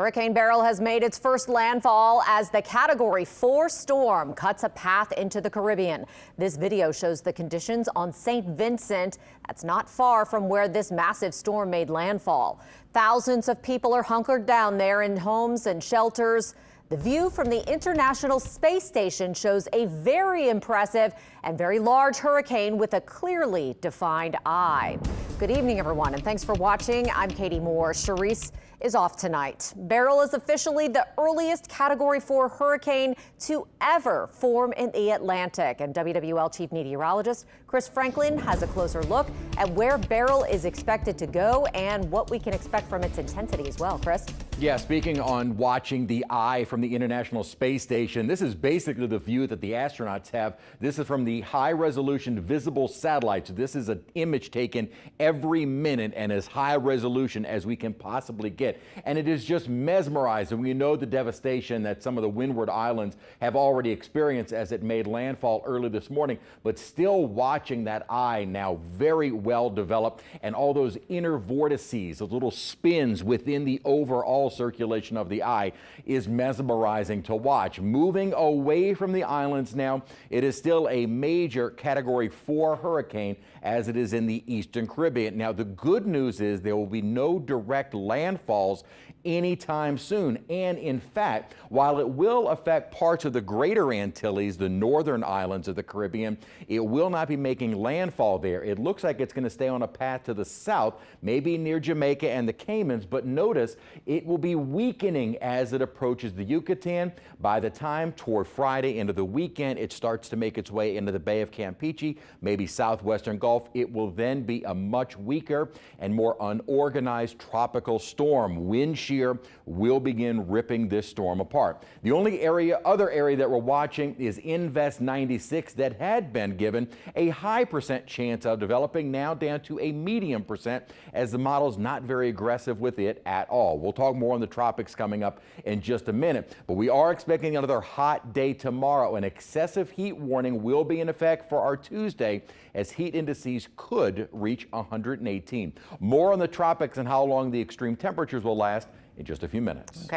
Hurricane Beryl has made its first landfall as the Category 4 storm cuts a path into the Caribbean. This video shows the conditions on St. Vincent. That's not far from where this massive storm made landfall. Thousands of people are hunkered down there in homes and shelters. The view from the International Space Station shows a very impressive and very large hurricane with a clearly defined eye. Good evening, everyone, and thanks for watching. I'm Katie Moore. Charisse is off tonight. Beryl is officially the earliest Category 4 hurricane to ever form in the Atlantic. And WWL Chief Meteorologist Chris Franklin has a closer look at where Beryl is expected to go and what we can expect from its intensity as well. Chris? Yeah, speaking on watching the eye from the International Space Station, this is basically the view that the astronauts have. This is from the high-resolution visible satellites. This is an image taken every minute and as high resolution as we can possibly get. And it is just mesmerizing. We know the devastation that some of the windward islands have already experienced as it made landfall early this morning, but still watching that eye now very well developed and all those inner vortices, those little spins within the overall circulation of the eye is mesmerizing to watch. Moving away from the islands now, it is still a major Category 4 hurricane as it is in the Eastern Caribbean. Now, the good news is there will be no direct landfalls anytime soon. And in fact, while it will affect parts of the Greater Antilles, the northern islands of the Caribbean, it will not be making landfall there. It looks like it's going to stay on a path to the south, maybe near Jamaica and the Caymans, but notice it will be weakening as it approaches the Yucatan. By the time toward Friday into the weekend, it starts to make its way into the Bay of Campeche, maybe southwestern Gulf. It will then be a much weaker and more unorganized tropical storm. Wind shear will begin ripping this storm apart. The only other area that we're watching is Invest 96 that had been given a high % chance of developing, now down to a medium % as the model's not very aggressive with it at all. We'll talk more on the tropics coming up in just a minute, but we are expecting another hot day tomorrow. An excessive heat warning will be in effect for our Tuesday as heat indices could reach 118. More on the tropics and how long the extreme temperatures will last in just a few minutes. Okay.